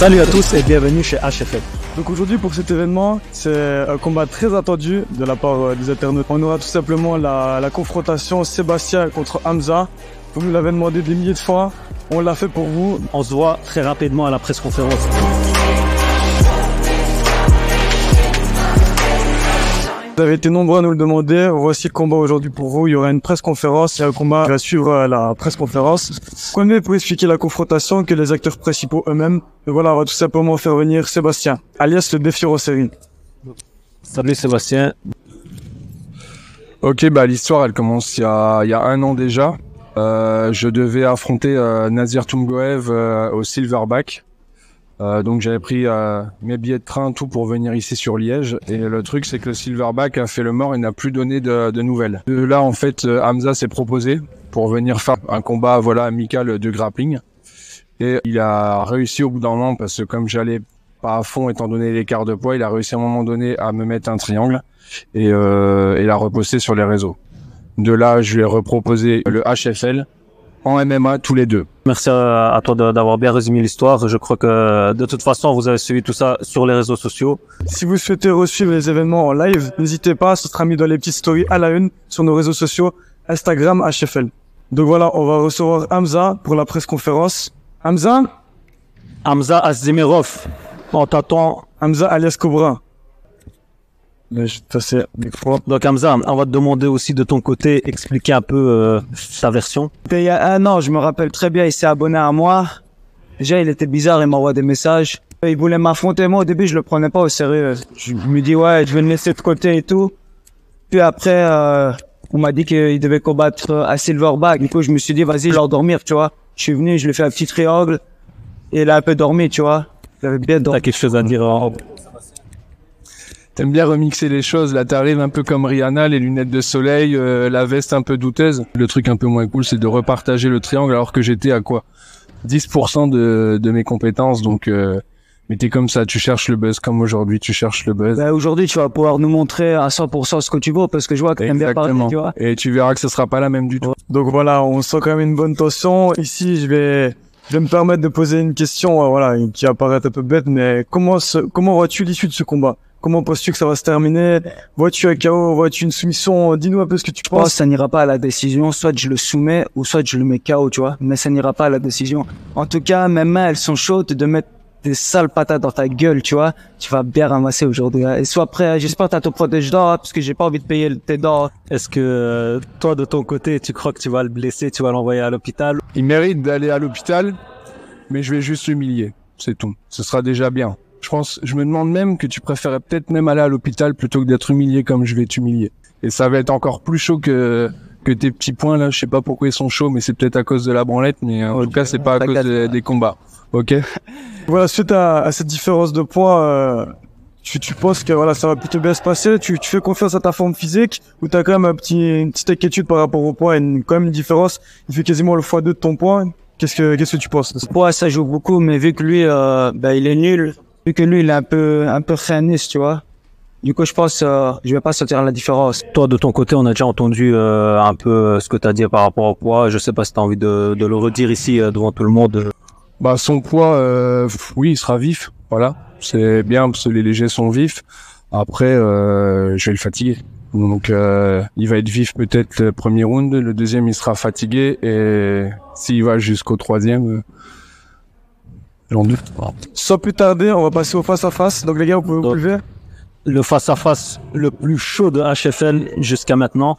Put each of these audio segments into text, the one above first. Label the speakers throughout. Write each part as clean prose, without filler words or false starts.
Speaker 1: Salut à tous et bienvenue chez HFL.
Speaker 2: Donc aujourd'hui pour cet événement, c'est un combat très attendu de la part des internautes. On aura tout simplement la confrontation Sébastien contre Hamza. Vous nous l'avez demandé des milliers de fois, on l'a fait pour vous.
Speaker 1: On se voit très rapidement à la presse-conférence.
Speaker 2: Vous avez été nombreux à nous le demander. Voici le combat aujourd'hui pour vous. Il y aura une presse-conférence et un combat qui va suivre la presse-conférence. Premier pour expliquer la confrontation que les acteurs principaux eux-mêmes. Et voilà, on va tout simplement faire venir Sébastien, alias le défi Rossérie.
Speaker 1: Salut Sébastien.
Speaker 3: Ok, l'histoire elle commence il y a un an déjà. Je devais affronter Nazir Toumgoev au Silverback. Donc j'avais pris mes billets de train, tout pour venir ici sur Liège. Et le truc c'est que le Silverback a fait le mort et n'a plus donné de nouvelles. De là en fait Hamza s'est proposé pour venir faire un combat amical de grappling. Et il a réussi au bout d'un moment parce que comme j'allais pas à fond étant donné l'écart de poids, il a réussi à un moment donné à me mettre un triangle et l'a reposté sur les réseaux. De là je lui ai reproposé le HFL en MMA tous les deux.
Speaker 1: Merci à toi d'avoir bien résumé l'histoire. Je crois que de toute façon, vous avez suivi tout ça sur les réseaux sociaux.
Speaker 2: Si vous souhaitez resuivre les événements en live, n'hésitez pas, ce sera mis dans les petites stories à la une sur nos réseaux sociaux, Instagram, HFL. Donc voilà, on va recevoir Hamza pour la presse-conférence. Hamza
Speaker 1: Aszimirov, on t'attend.
Speaker 2: Hamza alias Cobra. Là, je vais te passer des fois.
Speaker 1: Donc Hamza, on va te demander aussi de ton côté, expliquer un peu ta version.
Speaker 4: Il y a un an, je me rappelle très bien, il s'est abonné à moi. Déjà, il était bizarre, il m'envoie des messages. Il voulait m'affronter. Moi, au début, je le prenais pas au sérieux. Je me dis, ouais, je vais le laisser de côté et tout. Puis après, on m'a dit qu'il devait combattre à Silverback. Du coup, je me suis dit, vas-y, je vais dormir, tu vois. Je suis venu, je lui ai fait un petit triangle. Et il a un peu dormi, tu vois. Il avait bien dormi.
Speaker 1: T'as quelque chose à dire
Speaker 3: T'aimes bien remixer les choses, là t'arrives un peu comme Rihanna, les lunettes de soleil, la veste un peu douteuse. Le truc un peu moins cool, c'est de repartager le triangle alors que j'étais à quoi 10% de mes compétences, donc mais t'es comme ça, tu cherches le buzz comme aujourd'hui, tu cherches le buzz.
Speaker 4: Aujourd'hui, tu vas pouvoir nous montrer à 100% ce que tu veux parce que je vois que t'aimes bien parler, tu vois.
Speaker 3: Et tu verras que ce sera pas la même du tout.
Speaker 2: Donc voilà, on sent quand même une bonne tension. Ici, je vais me permettre de poser une question, qui apparaît un peu bête, mais comment vois-tu l'issue de ce combat? Comment penses-tu que ça va se terminer? Vois-tu un KO? Vois-tu une soumission? Dis-nous un peu ce que tu penses.
Speaker 4: Je pense que ça n'ira pas à la décision. Soit je le soumets ou soit je le mets KO, tu vois. Mais ça n'ira pas à la décision. En tout cas, mes mains, elles sont chaudes de mettre des sales patates dans ta gueule, tu vois. Tu vas bien ramasser aujourd'hui. Et sois prêt. J'espère que t'as ton protège dents, parce que j'ai pas envie de payer tes dents.
Speaker 1: Est-ce que toi, de ton côté, tu crois que tu vas le blesser, tu vas l'envoyer à l'hôpital?
Speaker 3: Il mérite d'aller à l'hôpital, mais je vais juste l'humilier. C'est tout. Ce sera déjà bien. Je me demande même que tu préférais peut-être même aller à l'hôpital plutôt que d'être humilié comme je vais t'humilier. Et ça va être encore plus chaud que tes petits points là. Je sais pas pourquoi ils sont chauds, mais c'est peut-être à cause de la branlette, mais en tout cas c'est pas à cause des combats. Ok.
Speaker 2: Voilà, suite à cette différence de poids, tu penses que ça va plutôt bien se passer? Tu fais confiance à ta forme physique ou t'as quand même une petite inquiétude par rapport au poids, quand même une différence? Il fait quasiment le x2 de ton poids. Qu'est-ce que tu penses?
Speaker 4: Le poids, ça joue beaucoup, mais vu que lui, il est nul. Vu que lui, il est un peu réaniste, tu vois. Du coup, je pense, je vais pas sentir la différence.
Speaker 1: Toi, de ton côté, on a déjà entendu un peu ce que tu as dit par rapport au poids. Je sais pas si tu as envie de le redire ici devant tout le monde.
Speaker 3: Son poids, oui, il sera vif. Voilà, c'est bien parce que les légers sont vifs. Après, je vais le fatiguer. Donc, il va être vif peut-être le premier round, le deuxième, il sera fatigué et s'il va jusqu'au troisième. J'en doute.
Speaker 2: Sans plus tarder, on va passer au face-à-face. Donc les gars, vous pouvez vous lever.
Speaker 1: Le face-à-face le plus chaud de HFL jusqu'à maintenant.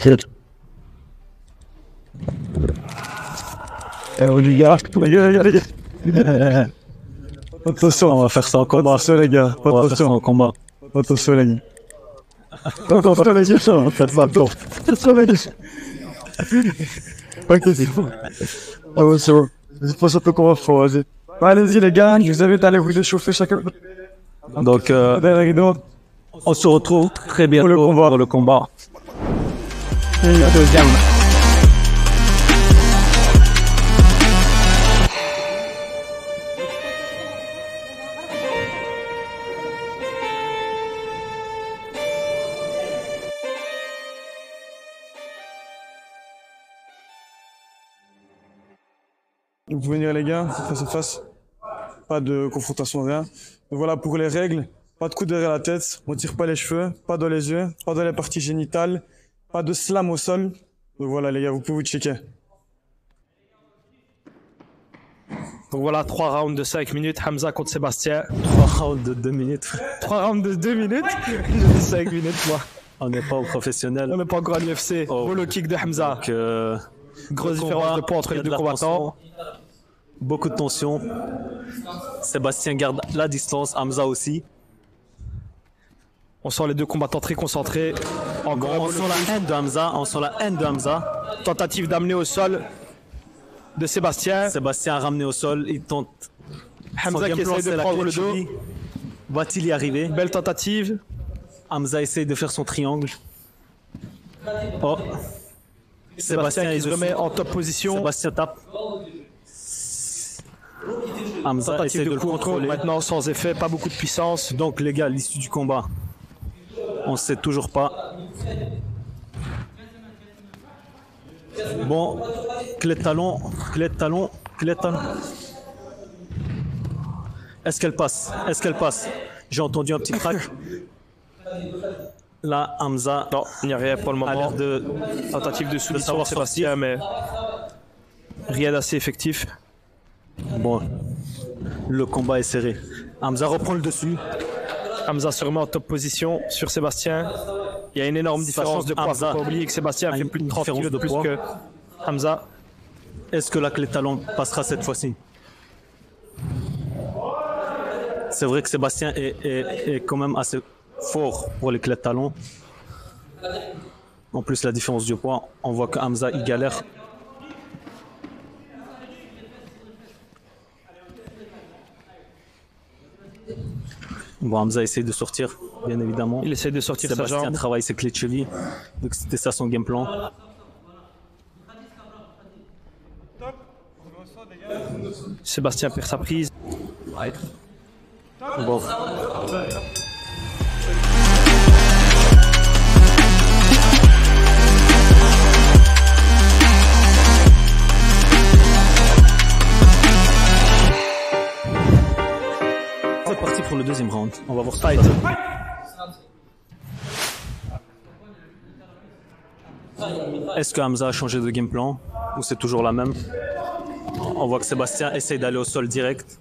Speaker 2: Les gars. Attention,
Speaker 1: on va faire ça en combat.
Speaker 2: Attention les gars,
Speaker 1: on va faire ça en combat.
Speaker 2: Attention les gars. Attention les gars, faites pas peur. Attention les gars. Ok, c'est bon. Ah ouais, c'est bon. C'est pas ça qu'on va faire, vas-y. Allez-y les gars, je vous invite à aller vous échauffer chacun.
Speaker 1: Donc, on se retrouve très bientôt pour le combat.
Speaker 4: Deuxième.
Speaker 2: Vous pouvez venir les gars, face à face. pas de confrontation, rien. Donc voilà, pour les règles, pas de coup derrière la tête, on tire pas les cheveux, pas dans les yeux, pas dans les parties génitales, pas de slam au sol. Donc voilà les gars, vous pouvez vous checker.
Speaker 5: Donc voilà, 3 rounds de 5 minutes, Hamza contre Sébastien.
Speaker 1: 3 rounds de 2 minutes.
Speaker 5: 3 rounds de 2 minutes, j'ai dit 5 minutes moi.
Speaker 1: On n'est pas au professionnel.
Speaker 5: On n'est pas encore à l'UFC.
Speaker 1: Oh.
Speaker 5: Bolo kick de Hamza.
Speaker 1: Donc,
Speaker 5: Grosse différence de poids entre les deux combattants.
Speaker 1: Beaucoup de tension. Sébastien garde la distance, Hamza aussi.
Speaker 5: On sent les deux combattants très concentrés. Encore
Speaker 1: On sent la haine de Hamza. On sent la haine de Hamza.
Speaker 5: tentative d'amener au sol de Sébastien.
Speaker 1: Sébastien a ramené au sol. Il tente.
Speaker 5: Hamza qui essaie de prendre le dos.
Speaker 1: Va-t-il y arriver?
Speaker 5: Belle tentative.
Speaker 1: Hamza essaie de faire son triangle. Oh.
Speaker 5: Sébastien qui se remet en top position.
Speaker 1: Sébastien tape. Hamza
Speaker 5: Tentative
Speaker 1: essaie de
Speaker 5: de
Speaker 1: le
Speaker 5: contrôle
Speaker 1: contrôler.
Speaker 5: maintenant sans effet, pas beaucoup de puissance.
Speaker 1: Donc les gars, l'issue du combat, on ne sait toujours pas. Bon, clé de talon, clé de talon, clé de talon. Est-ce qu'elle passe? Est-ce qu'elle passe? J'ai entendu un petit crack. Là, Hamza
Speaker 5: Non, il n'y a rien pour le
Speaker 1: a l'air
Speaker 5: moment.
Speaker 1: de
Speaker 5: Tentative de soumission
Speaker 1: savoir
Speaker 5: de Sébastien, mais rien d'assez effectif.
Speaker 1: Bon, le combat est serré. Hamza reprend le dessus.
Speaker 5: Hamza se remet en top position sur Sébastien. Il y a une énorme différence de poids. Il ne
Speaker 1: Hamza
Speaker 5: faut pas oublier que Sébastien
Speaker 1: a
Speaker 5: fait
Speaker 1: une
Speaker 5: plus de 30
Speaker 1: différence
Speaker 5: kilos
Speaker 1: de
Speaker 5: de plus
Speaker 1: poids.
Speaker 5: que Hamza.
Speaker 1: Est-ce que la clé de talon passera cette fois-ci? C'est vrai que Sébastien est quand même assez fort pour les clés de talon. En plus, la différence du poids, on voit que Hamza il galère. Bon, Hamza essaie de sortir, bien évidemment.
Speaker 5: Il essaie de sortir sa
Speaker 1: Sébastien
Speaker 5: jambe.
Speaker 1: travaille ses clés de cheville. Donc c'était ça son game plan.
Speaker 5: Sébastien perd sa prise.
Speaker 1: Bon. C'est parti pour le deuxième round. On va voir ça. Est-ce que Hamza a changé de game plan ou c'est toujours la même? On voit que Sébastien essaye d'aller au sol direct.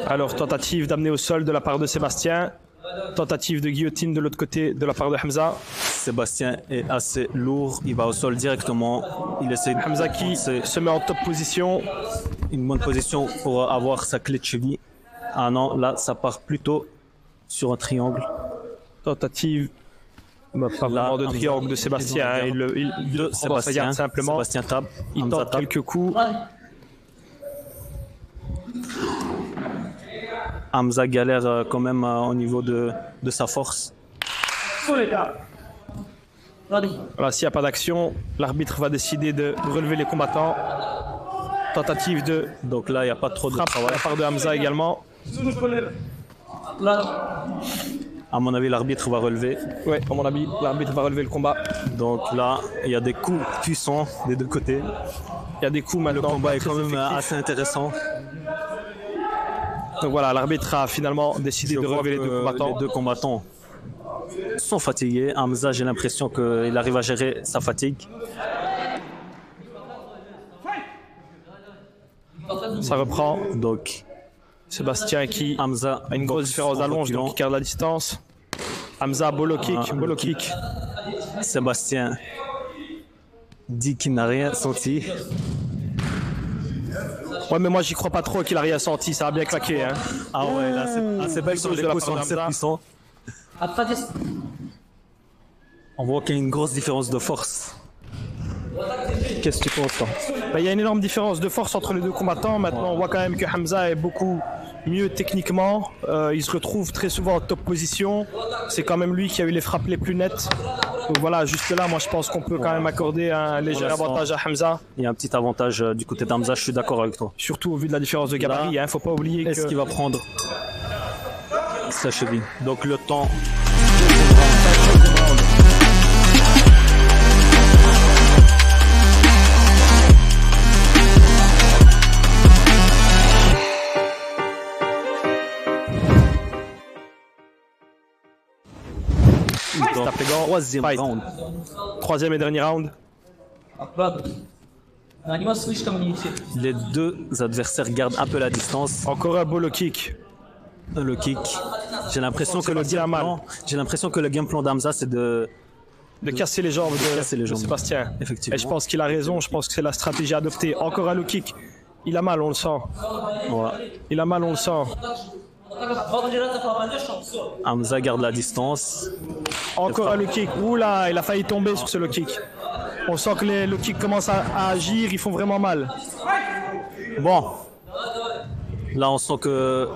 Speaker 5: Alors, tentative d'amener au sol de la part de Sébastien. Tentative de guillotine de l'autre côté de la part de Hamza.
Speaker 1: Sébastien est assez lourd, il va au sol directement. Il essaie de
Speaker 5: Hamza qui
Speaker 1: c'est
Speaker 5: se met en top position.
Speaker 1: une bonne position pour avoir sa clé de cheville. Ah non, là ça part plutôt sur un triangle.
Speaker 5: Tentative pas vraiment de
Speaker 1: Hamza
Speaker 5: triangle de Sébastien. Hein. Il
Speaker 1: de
Speaker 5: prend dans sa garde simplement.
Speaker 1: Sébastien tape.
Speaker 5: Il
Speaker 1: Hamza
Speaker 5: tente
Speaker 1: tape.
Speaker 5: quelques coups.
Speaker 1: Hamza galère quand même au niveau de sa force.
Speaker 5: Voilà, s'il n'y a pas d'action, l'arbitre va décider de relever les combattants. Tentative de
Speaker 1: Donc là il n'y a pas trop de
Speaker 5: frappe de
Speaker 1: travail.
Speaker 5: la part de Hamza également.
Speaker 1: À mon avis l'arbitre va relever.
Speaker 5: Ouais, à mon avis, l'arbitre va relever le combat.
Speaker 1: Donc là il y a des coups puissants des deux côtés.
Speaker 5: Il y a des coups
Speaker 1: Le
Speaker 5: maintenant.
Speaker 1: combat est quand
Speaker 5: très
Speaker 1: même
Speaker 5: effectifs.
Speaker 1: assez intéressant.
Speaker 5: Donc voilà, l'arbitre a finalement décidé
Speaker 1: Je
Speaker 5: de
Speaker 1: vois
Speaker 5: relever les
Speaker 1: que
Speaker 5: deux combattants.
Speaker 1: les deux combattants sont fatigués. Hamza, j'ai l'impression qu'il arrive à gérer sa fatigue.
Speaker 5: Ça reprend.
Speaker 1: Donc,
Speaker 5: Sébastien qui
Speaker 1: Hamza
Speaker 5: a une grosse différence d'allonge, donc il garde la distance. Hamza, bolo kick, bolo kick.
Speaker 1: Sébastien dit qu'il n'a rien senti.
Speaker 5: Ouais, mais moi j'y crois pas trop qu'il a rien senti, ça a bien claqué. Hein.
Speaker 1: Ah ouais, là, c'est belle
Speaker 5: Puissance de la
Speaker 1: coups
Speaker 5: part
Speaker 1: sont assez
Speaker 5: d'Hamza.
Speaker 1: puissants. On voit qu'il y a une grosse différence de force. Qu'est-ce que tu penses, toi?
Speaker 5: Il y a une énorme différence de force entre les deux combattants. Maintenant, on voit quand même que Hamza est beaucoup mieux techniquement. Il se retrouve très souvent en top position. C'est quand même lui qui a eu les frappes les plus nettes. Donc voilà, jusque là, moi je pense qu'on peut quand même accorder un léger
Speaker 1: Pour l'instant.
Speaker 5: avantage à Hamza.
Speaker 1: Il y a un petit avantage du côté d'Hamza, je suis d'accord avec toi.
Speaker 5: Surtout au vu de la différence de gabarit.
Speaker 1: Là,
Speaker 5: Faut pas oublier
Speaker 1: Est-ce
Speaker 5: que
Speaker 1: qu'il va prendre sa cheville? Donc le temps. troisième
Speaker 5: fight.
Speaker 1: round.
Speaker 5: Troisième et dernier round.
Speaker 1: Les deux adversaires gardent un peu la distance.
Speaker 5: Encore un beau low kick.
Speaker 1: Le kick. J'ai l'impression que le game plan d'Hamza, c'est de
Speaker 5: Casser les jambes de Sébastien.
Speaker 1: Effectivement.
Speaker 5: Et je pense qu'il a raison, je pense que c'est la stratégie adoptée. Encore un low kick. Il a mal, on le sent.
Speaker 1: Ouais.
Speaker 5: Il a mal, on le sent.
Speaker 1: Hamza garde la distance.
Speaker 5: Encore un low kick. Oula, il a failli tomber sur ce low kick. On sent que les low kicks commencent à agir, ils font vraiment mal.
Speaker 1: Bon. Là, on sent que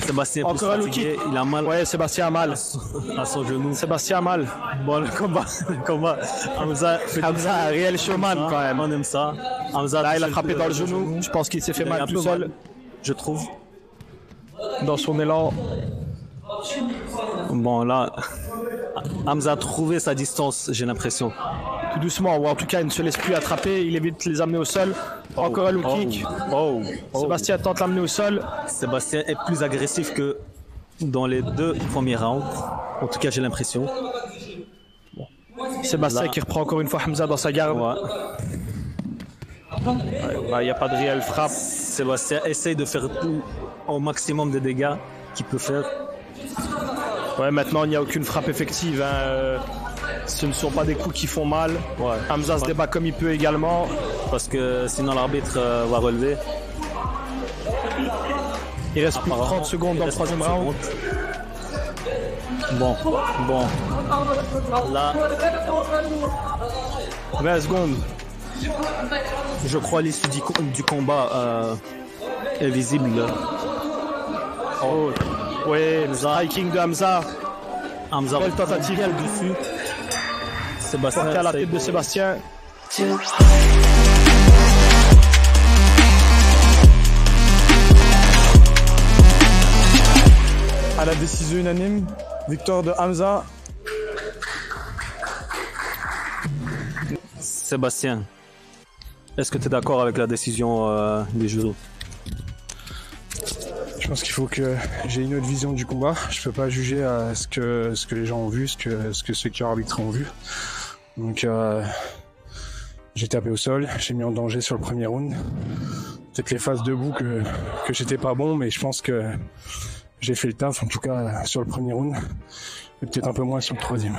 Speaker 1: Sébastien est plus
Speaker 5: Encore un low
Speaker 1: fatigué.
Speaker 5: kick.
Speaker 1: Il a mal
Speaker 5: Ouais, Sébastien a mal.
Speaker 1: à son genou.
Speaker 5: Sébastien a mal.
Speaker 1: Bon, le combat. Hamza
Speaker 5: Hamza, un réel showman quand même.
Speaker 1: On aime ça. Hamza,
Speaker 5: Là, il a frappé dans le genou. Je pense qu'il s'est fait
Speaker 1: Il a eu
Speaker 5: mal
Speaker 1: un
Speaker 5: tout
Speaker 1: peu
Speaker 5: seul
Speaker 1: mal, je trouve.
Speaker 5: dans son élan.
Speaker 1: Bon, là, Hamza a trouvé sa distance, j'ai l'impression.
Speaker 5: Tout doucement, ou en tout cas, il ne se laisse plus attraper. Il évite de les amener au sol. Encore un low kick. Sébastien tente l'amener au sol.
Speaker 1: Sébastien est plus agressif que dans les deux premiers rounds. En tout cas, j'ai l'impression.
Speaker 5: Sébastien
Speaker 1: Là.
Speaker 5: qui reprend encore une fois Hamza dans sa garde.
Speaker 1: Ouais.
Speaker 5: Il n'y a pas de réelle frappe.
Speaker 1: Sébastien essaye de faire tout au maximum de dégâts qu'il peut faire.
Speaker 5: Ouais, maintenant, il n'y a aucune frappe effective. Ce ne sont pas des coups qui font mal.
Speaker 1: Ouais.
Speaker 5: Hamza se débat comme il peut également.
Speaker 1: Parce que sinon l'arbitre va relever.
Speaker 5: Il reste plus de 30 secondes dans le troisième round.
Speaker 1: Bon. Là,
Speaker 5: 20 secondes.
Speaker 1: je crois l'issue du combat est visible.
Speaker 5: Oh. Ouais, le striking de Hamza.
Speaker 1: Hamza
Speaker 5: Belle tentative.
Speaker 1: bien le dessus. Sébastien
Speaker 5: Porté à la
Speaker 1: essaye
Speaker 5: tête de Sébastien.
Speaker 2: À la décision unanime, victoire de Hamza.
Speaker 1: Sébastien, est-ce que tu es d'accord avec la décision des juges?
Speaker 3: Je pense qu'il faut que j'ai une autre vision du combat. Je peux pas juger à ce que les gens ont vu, ce que ceux qui arbitrent ont vu. Donc j'ai tapé au sol, j'ai mis en danger sur le premier round. Peut-être les phases debout que j'étais pas bon, mais je pense que j'ai fait le taf, en tout cas sur le premier round, et peut-être un peu moins sur le troisième.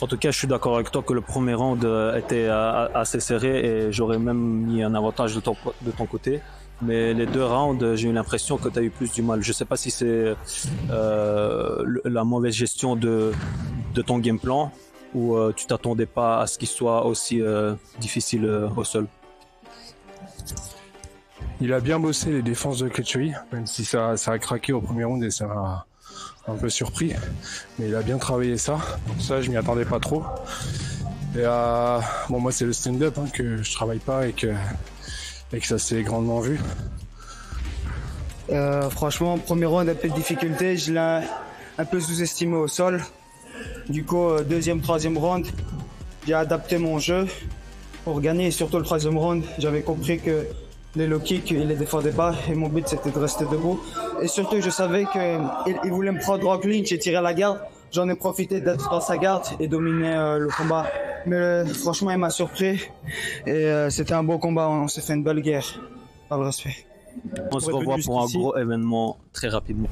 Speaker 1: En tout cas, je suis d'accord avec toi que le premier round était assez serré et j'aurais même mis un avantage de ton côté. Mais les deux rounds, j'ai eu l'impression que tu as eu plus du mal. Je sais pas si c'est la mauvaise gestion de ton game plan ou tu t'attendais pas à ce qu'il soit aussi difficile au sol.
Speaker 3: Il a bien bossé les défenses de Ketchoui, même si ça a craqué au premier round et ça m'a un peu surpris. Mais il a bien travaillé ça, donc ça je m'y attendais pas trop. Et bon, moi c'est le stand-up que je travaille pas et que ça s'est grandement vu.
Speaker 4: Franchement, premier round, un peu de difficulté. Je l'ai un peu sous-estimé au sol. Du coup, deuxième, troisième round, j'ai adapté mon jeu pour gagner. Et surtout le troisième round, j'avais compris que les low kicks, il les défendait pas. Et mon but, c'était de rester debout. Et surtout, je savais qu'il voulait me prendre en clinch et tirer à la garde. J'en ai profité d'être dans sa garde et dominer le combat. Mais franchement, il m'a surpris. Et c'était un beau combat. On s'est fait une belle guerre. Par le respect.
Speaker 1: On se revoit pour un gros événement très rapidement.